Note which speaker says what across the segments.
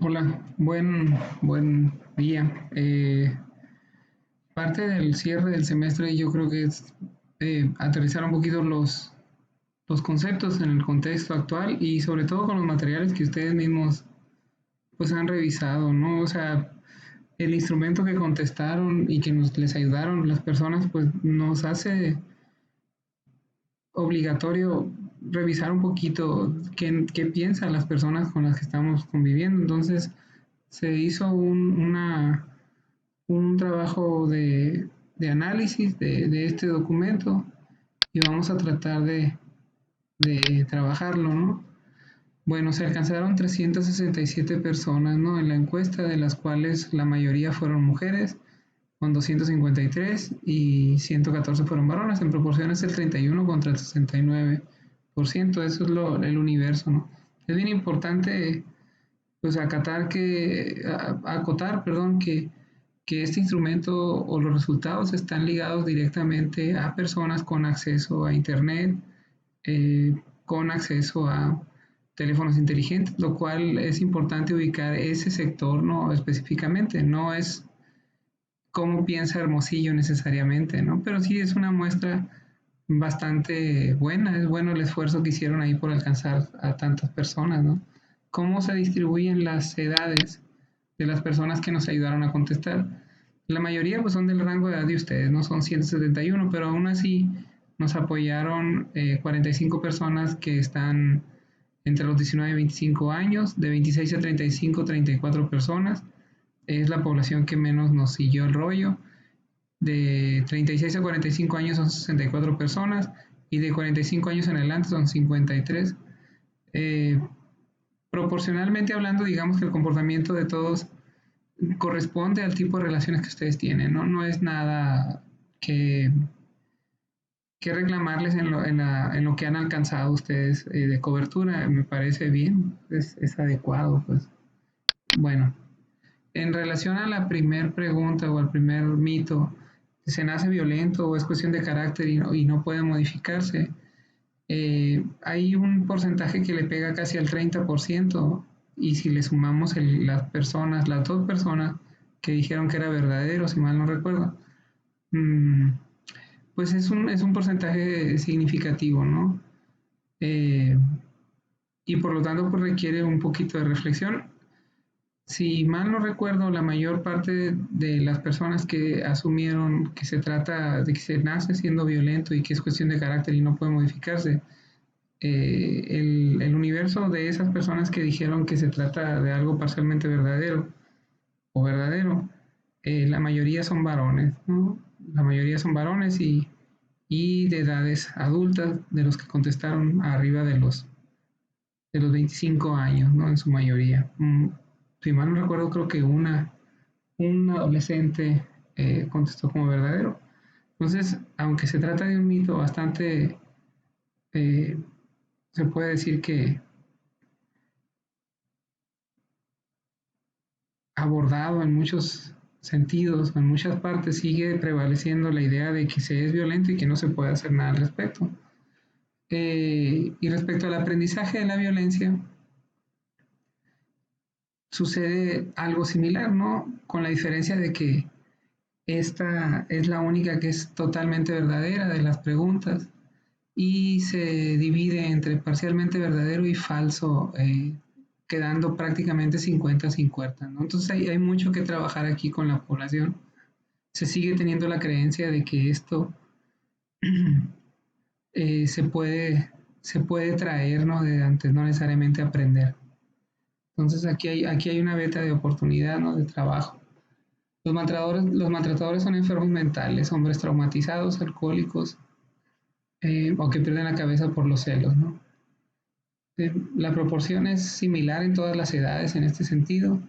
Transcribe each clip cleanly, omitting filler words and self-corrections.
Speaker 1: Hola, buen día. Parte del cierre del semestre yo creo que es aterrizar un poquito los conceptos en el contexto actual y sobre todo con los materiales que ustedes mismos pues han revisado, ¿no? O sea, el instrumento que contestaron y que les ayudaron las personas pues nos hace obligatorio revisar un poquito qué piensan las personas con las que estamos conviviendo. Entonces se hizo un trabajo de análisis de este documento y vamos a tratar de trabajarlo, ¿no? Bueno, se alcanzaron 367 personas, ¿no? En la encuesta, de las cuales la mayoría fueron mujeres, con 253 y 114 fueron varones. En proporción es el 31 contra el 69%. Eso es el universo, ¿no? Es bien importante pues acotar, perdón, que este instrumento o los resultados están ligados directamente a personas con acceso a Internet, con acceso a teléfonos inteligentes, lo cual es importante ubicar ese sector no específicamente, no es cómo piensa Hermosillo necesariamente, ¿no? Pero sí es una muestra bastante buena, es bueno el esfuerzo que hicieron ahí por alcanzar a tantas personas, ¿no? ¿Cómo se distribuyen las edades de las personas que nos ayudaron a contestar? La mayoría pues son del rango de edad de ustedes, no son 171, pero aún así nos apoyaron 45 personas que están entre los 19 y 25 años, de 26 a 35, 34 personas, es la población que menos nos siguió el rollo. De 36 a 45 años son 64 personas y de 45 años en adelante son 53. Eh, Proporcionalmente hablando, digamos que el comportamiento de todos corresponde al tipo de relaciones que ustedes tienen, ¿no? No es nada que, que reclamarles en lo que han alcanzado ustedes de cobertura. Me parece bien, es adecuado, pues. Bueno, en relación a la primer pregunta o al primer mito, ¿se nace violento o es cuestión de carácter y no puede modificarse? Hay un porcentaje que le pega casi al 30% y si le sumamos las dos personas que dijeron que era verdadero, si mal no recuerdo, mm, pues es un porcentaje significativo, ¿no? Eh, y por lo tanto pues requiere un poquito de reflexión. Si mal no recuerdo, la mayor parte de las personas que asumieron que se trata de que se nace siendo violento y que es cuestión de carácter y no puede modificarse, el universo de esas personas que dijeron que se trata de algo parcialmente verdadero o verdadero, la mayoría son varones, ¿no? La mayoría son varones y de edades adultas, de los que contestaron arriba de los 25 años, ¿no? En su mayoría. Si mal no recuerdo, creo que un adolescente contestó como verdadero. Entonces, aunque se trata de un mito bastante, eh, se puede decir que abordado en muchos sentidos, en muchas partes, sigue prevaleciendo la idea de que se es violento y que no se puede hacer nada al respecto. Y respecto al aprendizaje de la violencia, sucede algo similar, ¿no? Con la diferencia de que esta es la única que es totalmente verdadera de las preguntas y se divide entre parcialmente verdadero y falso, quedando prácticamente 50-50, ¿no? Entonces hay mucho que trabajar aquí con la población. Se sigue teniendo la creencia de que esto eh, se, puede, se puede traer, ¿no? De antes, no necesariamente aprender. Entonces aquí hay una beta de oportunidad, ¿no? De trabajo. Los maltratadores son enfermos mentales, hombres traumatizados, alcohólicos, o que pierden la cabeza por los celos, ¿no? La proporción es similar en todas las edades en este sentido,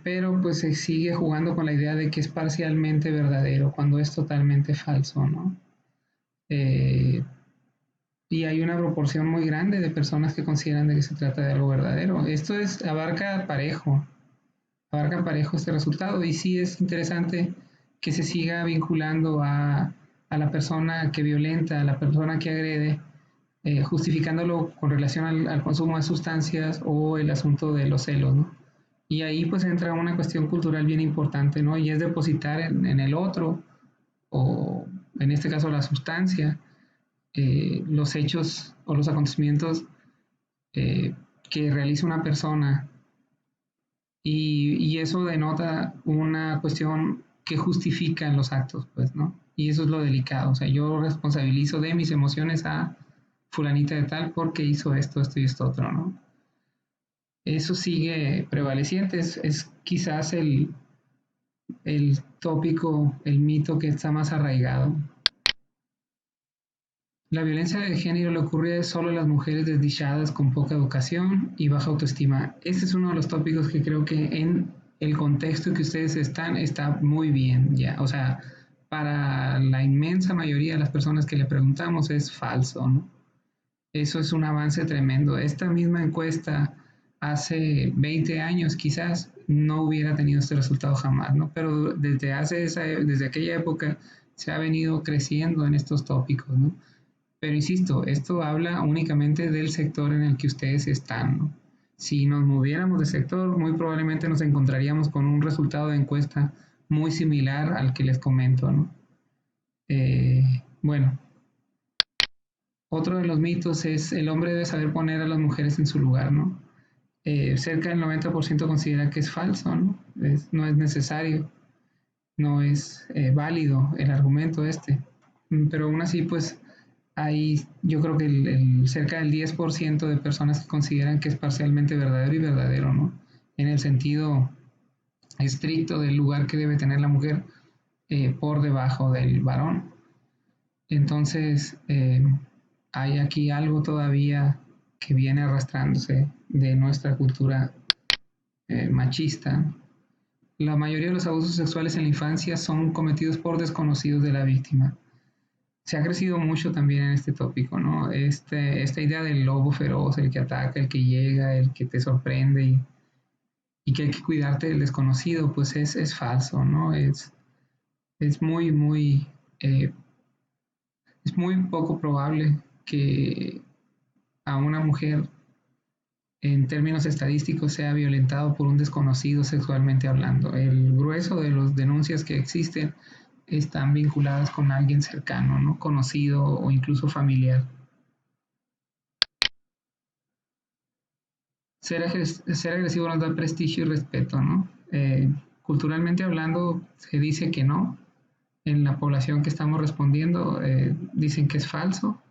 Speaker 1: pero pues se sigue jugando con la idea de que es parcialmente verdadero cuando es totalmente falso, ¿no? Eh, y hay una proporción muy grande de personas que consideran de que se trata de algo verdadero. Abarca parejo este resultado y sí es interesante que se siga vinculando a la persona que violenta, a la persona que agrede, justificándolo con relación al consumo de sustancias o el asunto de los celos, ¿no? Y ahí pues entra una cuestión cultural bien importante, ¿no? Y es depositar en el otro, o en este caso la sustancia, los hechos o los acontecimientos eh, que realiza una persona y eso denota una cuestión que justifica en los actos, pues, ¿no? Y eso es lo delicado, o sea, yo responsabilizo de mis emociones a fulanita de tal porque hizo esto, esto y esto otro, ¿no? Eso sigue prevaleciente, es quizás el tópico, el mito que está más arraigado. La violencia de género le ocurre solo a las mujeres desdichadas con poca educación y baja autoestima. Este es uno de los tópicos que creo que en el contexto que ustedes están está muy bien ya. O sea, para la inmensa mayoría de las personas que le preguntamos es falso, ¿no? Eso es un avance tremendo. Esta misma encuesta hace 20 años quizás no hubiera tenido este resultado jamás, ¿no? Pero desde aquella época se ha venido creciendo en estos tópicos, ¿no? Pero insisto, esto habla únicamente del sector en el que ustedes están, ¿no? Si nos moviéramos de sector, muy probablemente nos encontraríamos con un resultado de encuesta muy similar al que les comento, ¿no? Bueno, otro de los mitos es el hombre debe saber poner a las mujeres en su lugar, ¿no? Cerca del 90% considera que es falso, ¿no? No es necesario, no es válido el argumento este. Pero aún así, pues hay, yo creo que cerca del 10% de personas que consideran que es parcialmente verdadero y verdadero, ¿no? En el sentido estricto del lugar que debe tener la mujer por debajo del varón. Entonces, hay aquí algo todavía que viene arrastrándose de nuestra cultura machista. La mayoría de los abusos sexuales en la infancia son cometidos por desconocidos de la víctima. Se ha crecido mucho también en este tópico, ¿no? Esta idea del lobo feroz, el que ataca, el que llega, el que te sorprende y que hay que cuidarte del desconocido, pues es falso, ¿no? Es eh, es muy poco probable que a una mujer en términos estadísticos sea violentado por un desconocido sexualmente hablando. El grueso de las denuncias que existen están vinculadas con alguien cercano, ¿no? Conocido o incluso familiar. Ser agresivo nos da prestigio y respeto, ¿no? Culturalmente hablando, se dice que no. En la población que estamos respondiendo, dicen que es falso,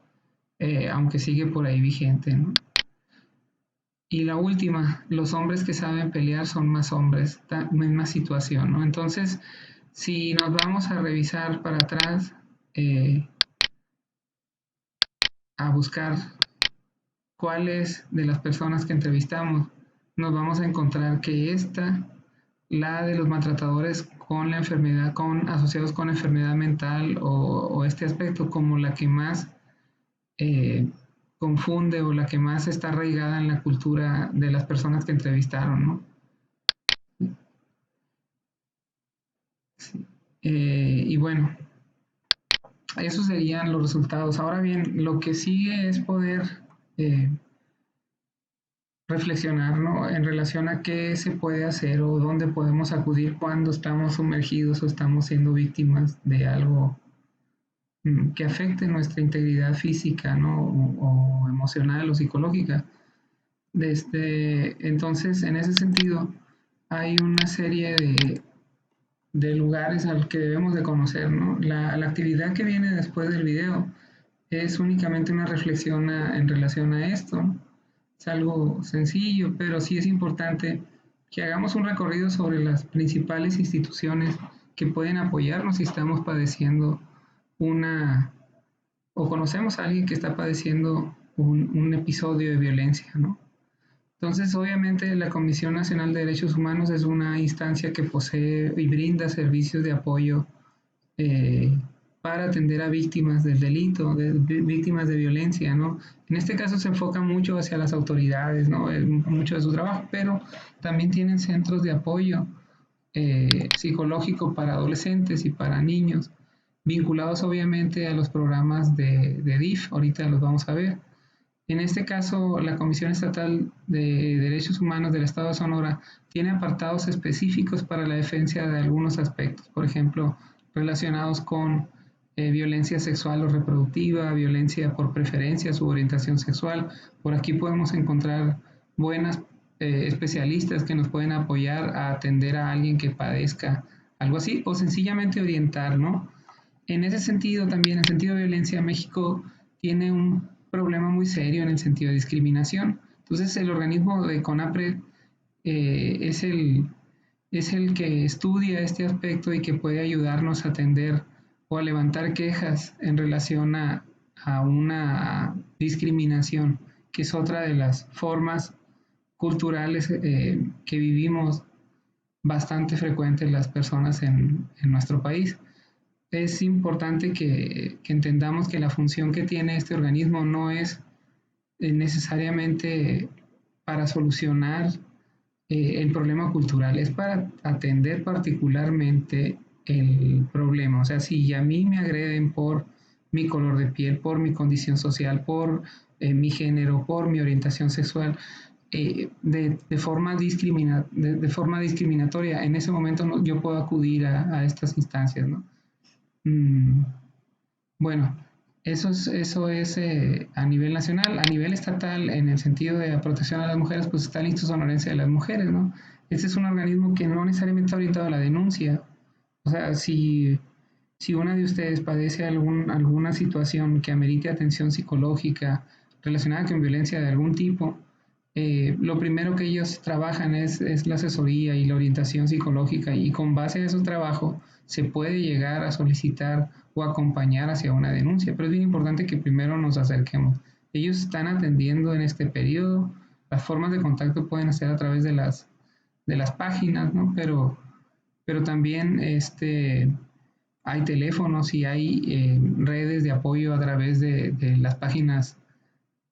Speaker 1: aunque sigue por ahí vigente, ¿no? Y la última, los hombres que saben pelear son más hombres, misma situación, ¿no? Entonces, si nos vamos a revisar para atrás, eh, a buscar cuáles de las personas que entrevistamos, nos vamos a encontrar que la de los maltratadores con la enfermedad, asociados con enfermedad mental o este aspecto como la que más eh, confunde o la que más está arraigada en la cultura de las personas que entrevistaron, ¿no? Sí. Y bueno, esos serían los resultados. Ahora bien, lo que sigue es poder eh, reflexionar, ¿no? En relación a qué se puede hacer o dónde podemos acudir cuando estamos sumergidos o estamos siendo víctimas de algo que afecte nuestra integridad física, ¿no? O emocional o psicológica. Entonces, en ese sentido, hay una serie de lugares al que debemos de conocer, ¿no? La actividad que viene después del video es únicamente una reflexión en relación a esto. Es algo sencillo, pero sí es importante que hagamos un recorrido sobre las principales instituciones que pueden apoyarnos si estamos padeciendo una o conocemos a alguien que está padeciendo un episodio de violencia, ¿no? Entonces, obviamente, la Comisión Nacional de Derechos Humanos es una instancia que posee y brinda servicios de apoyo eh, para atender a víctimas del delito, víctimas de violencia, ¿no? En este caso se enfoca mucho hacia las autoridades, ¿no? Mucho de su trabajo, pero también tienen centros de apoyo psicológico para adolescentes y para niños, vinculados obviamente a los programas de DIF, ahorita los vamos a ver. En este caso, la Comisión Estatal de Derechos Humanos del Estado de Sonora tiene apartados específicos para la defensa de algunos aspectos, por ejemplo, relacionados con violencia sexual o reproductiva, violencia por preferencias u orientación sexual. Por aquí podemos encontrar buenas especialistas que nos pueden apoyar a atender a alguien que padezca algo así o sencillamente orientar, ¿no? En ese sentido, también en sentido de violencia, México tiene un problema muy serio en el sentido de discriminación. Entonces, el organismo de CONAPRED es el que estudia este aspecto y que puede ayudarnos a atender o a levantar quejas en relación a una discriminación, que es otra de las formas culturales que vivimos bastante frecuentes las personas en nuestro país. Es importante que entendamos que la función que tiene este organismo no es necesariamente para solucionar el problema cultural, es para atender particularmente el problema. O sea, si a mí me agreden por mi color de piel, por mi condición social, por mi género, por mi orientación sexual, de forma discriminatoria, en ese momento yo puedo acudir a estas instancias, ¿no? Mm, bueno, eso es a nivel nacional. A nivel estatal, en el sentido de la protección a las mujeres, pues está el Instituto Sonorense de las Mujeres, ¿no? Este es un organismo que no necesariamente está orientado a la denuncia. O sea, si una de ustedes padece alguna situación que amerite atención psicológica relacionada con violencia de algún tipo, lo primero que ellos trabajan es la asesoría y la orientación psicológica, y con base a esos trabajos se puede llegar a solicitar o acompañar hacia una denuncia, pero es bien importante que primero nos acerquemos. Ellos están atendiendo en este periodo, las formas de contacto pueden ser a través de las páginas, ¿no? Pero también hay teléfonos y hay redes de apoyo a través de las páginas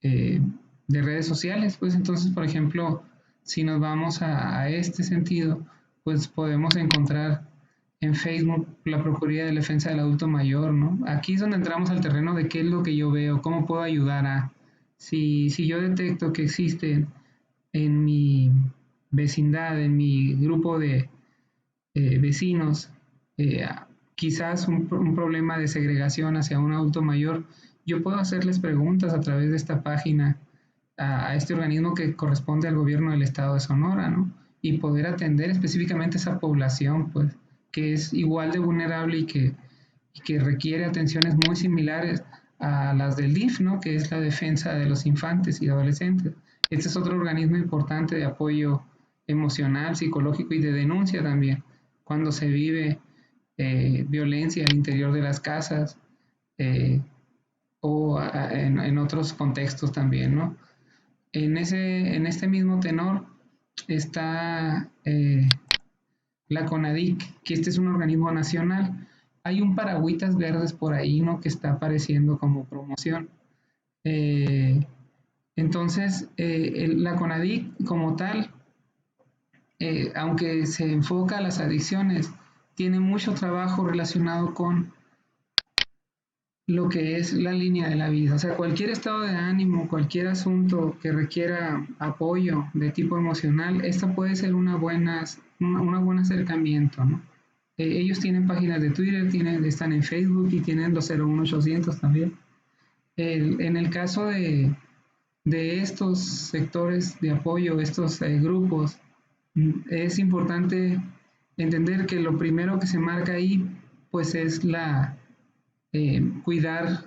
Speaker 1: eh, de redes sociales. Pues entonces, por ejemplo, si nos vamos a este sentido, pues podemos encontrar en Facebook la Procuraduría de Defensa del Adulto Mayor, ¿no? Aquí es donde entramos al terreno de qué es lo que yo veo, cómo puedo ayudar a... Si yo detecto que existen en mi vecindad, en mi grupo de vecinos, eh, quizás un problema de segregación hacia un adulto mayor, yo puedo hacerles preguntas a través de esta página a este organismo que corresponde al gobierno del estado de Sonora, ¿no? Y poder atender específicamente a esa población, pues, que es igual de vulnerable y que requiere atenciones muy similares a las del DIF, ¿no? Que es la defensa de los infantes y adolescentes. Este es otro organismo importante de apoyo emocional, psicológico y de denuncia también, cuando se vive violencia al interior de las casas eh, o en otros contextos también, ¿no? En este mismo tenor está la CONADIC, que este es un organismo nacional. Hay un paragüitas verdes por ahí, ¿no? Que está apareciendo como promoción. Eh, entonces, la CONADIC como tal, aunque se enfoca a las adicciones, tiene mucho trabajo relacionado con lo que es la línea de la vida. O sea, cualquier estado de ánimo, cualquier asunto que requiera apoyo de tipo emocional, esta puede ser una buen acercamiento, ¿no? Ellos tienen páginas de Twitter, están en Facebook y tienen los 01800 también. En el caso de estos sectores de apoyo, estos grupos, es importante entender que lo primero que se marca ahí, pues es cuidar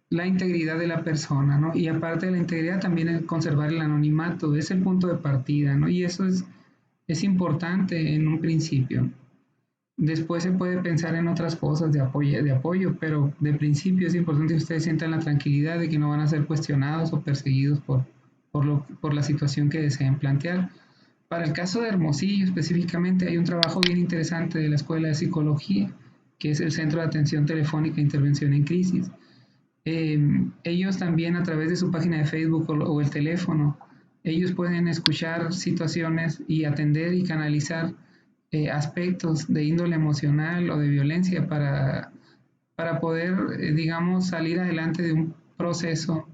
Speaker 1: la integridad de la persona, ¿no? Y aparte de la integridad, también el conservar el anonimato, es el punto de partida, ¿no? Y eso es importante en un principio. Después se puede pensar en otras cosas de apoyo, pero de principio es importante que ustedes sientan la tranquilidad de que no van a ser cuestionados o perseguidos por la situación que deseen plantear. Para el caso de Hermosillo específicamente, hay un trabajo bien interesante de la Escuela de Psicología, que es el Centro de Atención Telefónica e Intervención en Crisis. Ellos también, a través de su página de Facebook o el teléfono, ellos pueden escuchar situaciones y atender y canalizar aspectos de índole emocional o de violencia para poder, digamos, salir adelante de un proceso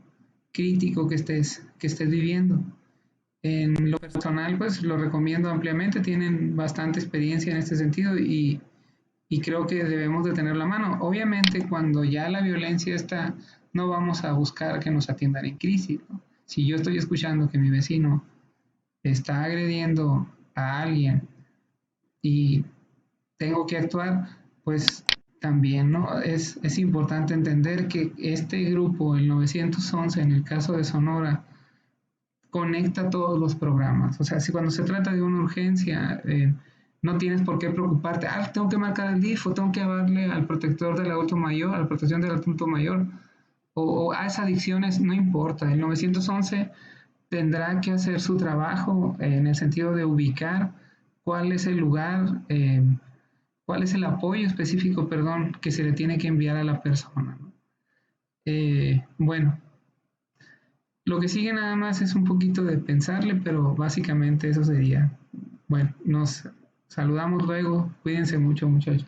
Speaker 1: crítico que estés viviendo. En lo personal, pues lo recomiendo ampliamente, tienen bastante experiencia en este sentido y creo que debemos de tener la mano. Obviamente, cuando ya la violencia está, no vamos a buscar que nos atiendan en crisis, ¿no? Si yo estoy escuchando que mi vecino está agrediendo a alguien y tengo que actuar, pues también, ¿no? Es importante entender que este grupo, el 911, en el caso de Sonora, conecta todos los programas. O sea, si cuando se trata de una urgencia, no tienes por qué preocuparte. Ah, tengo que marcar el DIF o tengo que hablarle al protector del adulto mayor, a la protección del adulto mayor. O a esas adicciones, no importa. El 911 tendrá que hacer su trabajo en el sentido de ubicar cuál es el lugar, cuál es el apoyo específico, perdón, que se le tiene que enviar a la persona, ¿no? Bueno, lo que sigue nada más es un poquito de pensarle, pero básicamente eso sería. Bueno, nos saludamos luego. Cuídense mucho, muchachos.